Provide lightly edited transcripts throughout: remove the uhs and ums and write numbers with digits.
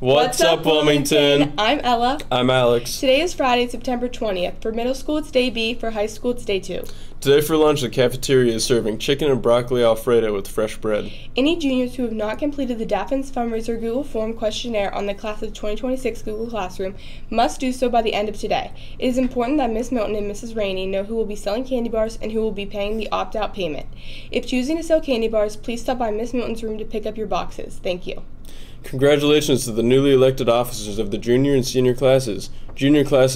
What's up, Wilmington? I'm Ella. I'm Alex. Today is Friday, September 20th. For middle school, it's day B. For high school, it's day 2. Today for lunch, the cafeteria is serving chicken and broccoli alfredo with fresh bread. Any juniors who have not completed the DAFNS Fundraiser Google Form questionnaire on the Class of 2026 Google Classroom must do so by the end of today. It is important that Miss Milton and Mrs. Rainey know who will be selling candy bars and who will be paying the opt-out payment. If choosing to sell candy bars, please stop by Miss Milton's room to pick up your boxes. Thank you. Congratulations to the newly elected officers of the junior and senior classes. Junior class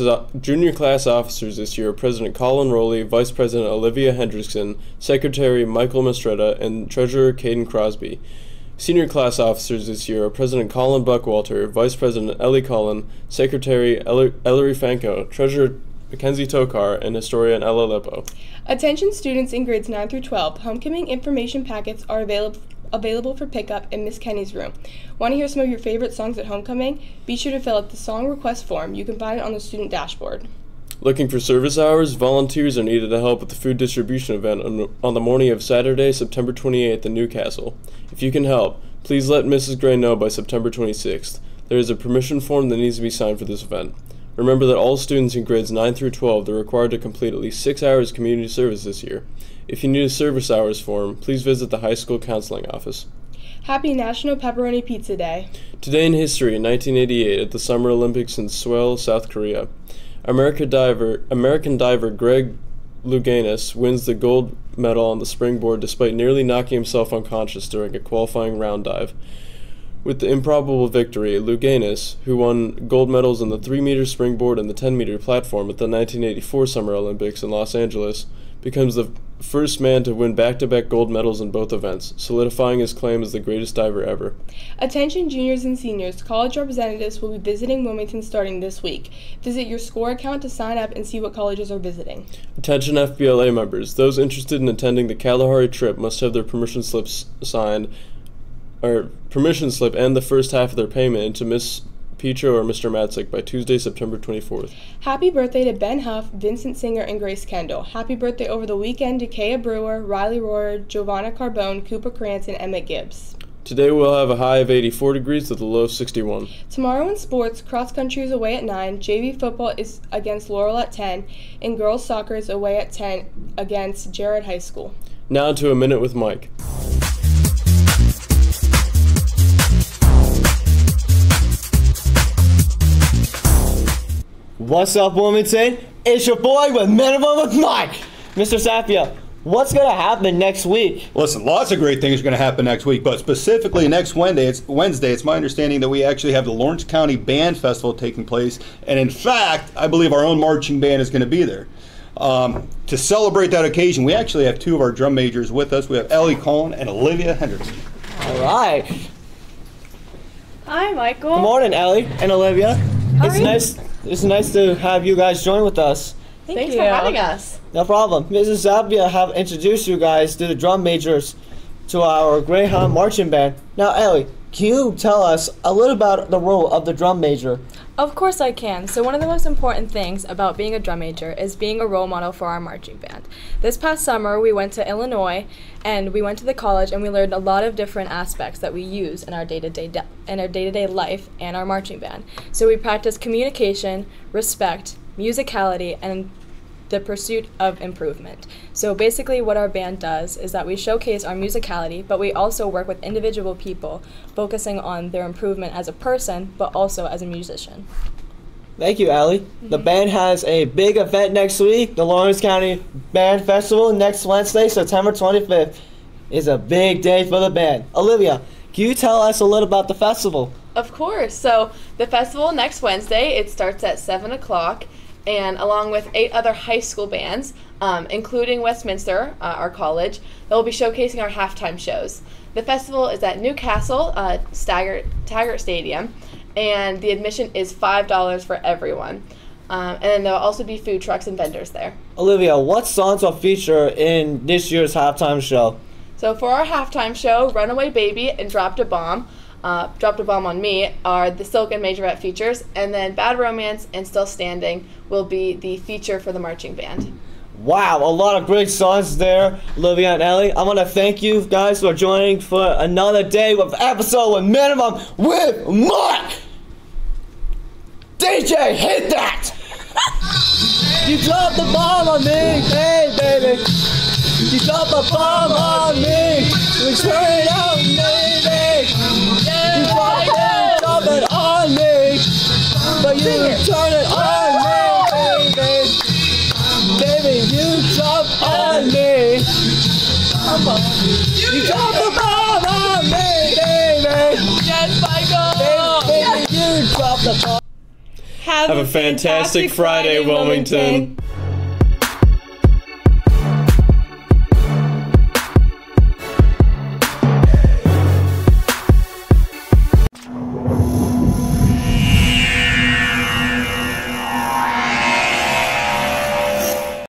officers this year are President Colin Rowley, Vice President Olivia Hendrickson, Secretary Michael Mastretta, and Treasurer Caden Crosby. Senior class officers this year are President Colin Buckwalter, Vice President Ellie Cullen, Secretary Ellery Fanko, Treasurer Mackenzie Tokar, and Historian Ella Lippo. Attention students in grades 9 through 12. Homecoming information packets are available for pickup in Miss Kenny's room. Want to hear some of your favorite songs at homecoming? Be sure to fill out the song request form. You can find it on the student dashboard. Looking for service hours? Volunteers are needed to help with the food distribution event on the morning of Saturday, September 28th in Newcastle. If you can help, please let Mrs. Gray know by September 26th. There is a permission form that needs to be signed for this event. Remember that all students in grades 9 through 12 are required to complete at least 6 hours community service this year. If you need a service hours form, please visit the high school counseling office. Happy National Pepperoni Pizza Day. Today in history, in 1988, at the Summer Olympics in Seoul, South Korea, American diver Greg Louganis wins the gold medal on the springboard despite nearly knocking himself unconscious during a qualifying round dive. With the improbable victory, Louganis, who won gold medals in the 3-meter springboard and the 10-meter platform at the 1984 Summer Olympics in Los Angeles, becomes the first man to win back-to-back gold medals in both events, solidifying his claim as the greatest diver ever. Attention juniors and seniors, college representatives will be visiting Wilmington starting this week. Visit your SCORE account to sign up and see what colleges are visiting. Attention FBLA members, those interested in attending the Kalahari trip must have their permission slip and the first half of their payment into Miss Picho or Mr. Matzik by Tuesday, September 24th. Happy birthday to Ben Huff, Vincent Singer, and Grace Kendall. Happy birthday over the weekend to Kaya Brewer, Riley Royer, Giovanna Carbone, Cooper Krantz, and Emmett Gibbs. Today we'll have a high of 84 degrees with a low of 61. Tomorrow in sports, cross country is away at 9, JV football is against Laurel at 10, and girls soccer is away at 10 against Jared High School. Now to a Minute with Mike. What's up, Wilmington? It's your boy with Minimum with Mike. Mr. Sapia, what's going to happen next week? Listen, lots of great things are going to happen next week, but specifically next Wednesday, it's my understanding that we actually have the Lawrence County Band Festival taking place, and in fact, I believe our own marching band is going to be there. To celebrate that occasion, we actually have 2 of our drum majors with us. We have Ellie Cullen and Olivia Hendrickson. All right. Hi, Michael. Good morning, Ellie and Olivia. How are you? It's nice to have you guys join with us. Thanks for having us. No problem. Mrs. Zapia have introduced you guys to the drum majors to our Greyhound Marching Band. Now, Ellie, can you tell us a little about the role of the drum major? Of course I can. So one of the most important things about being a drum major is being a role model for our marching band. This past summer we went to Illinois and we went to the college and we learned a lot of different aspects that we use in our day-to-day life and our marching band. So we practiced communication, respect, musicality, and the pursuit of improvement. So basically what our band does is that we showcase our musicality, but we also work with individual people, focusing on their improvement as a person, but also as a musician. Thank you, Allie. The band has a big event next week, the Lawrence County Band Festival next Wednesday, September 25th. Is a big day for the band. Olivia, can you tell us a little about the festival? Of course. So the festival next Wednesday, it starts at 7 o'clock. And along with 8 other high school bands, including Westminster, our college, they'll be showcasing our halftime shows. The festival is at Newcastle Taggart Stadium, and the admission is $5 for everyone. And then there'll also be food trucks and vendors there. Olivia, what songs are featured in this year's halftime show? So for our halftime show, Runaway Baby and Dropped a Bomb Dropped a Bomb on Me are the Silk and Majorette features, and then Bad Romance and Still Standing will be the feature for the marching band. Wow, a lot of great songs there, Olivia and Ellie. I want to thank you guys for joining for another day with episode with Minimum with Mark. DJ, hit that! You dropped the bomb on me, hey baby. You dropped the bomb on me. Return it out, baby. You dropped it on me, but you return it on me, baby. Baby, you dropped on me. You dropped the bomb on me, baby. Yes, Michael! Baby, you dropped the bomb. Have a fantastic Friday, Wilmington.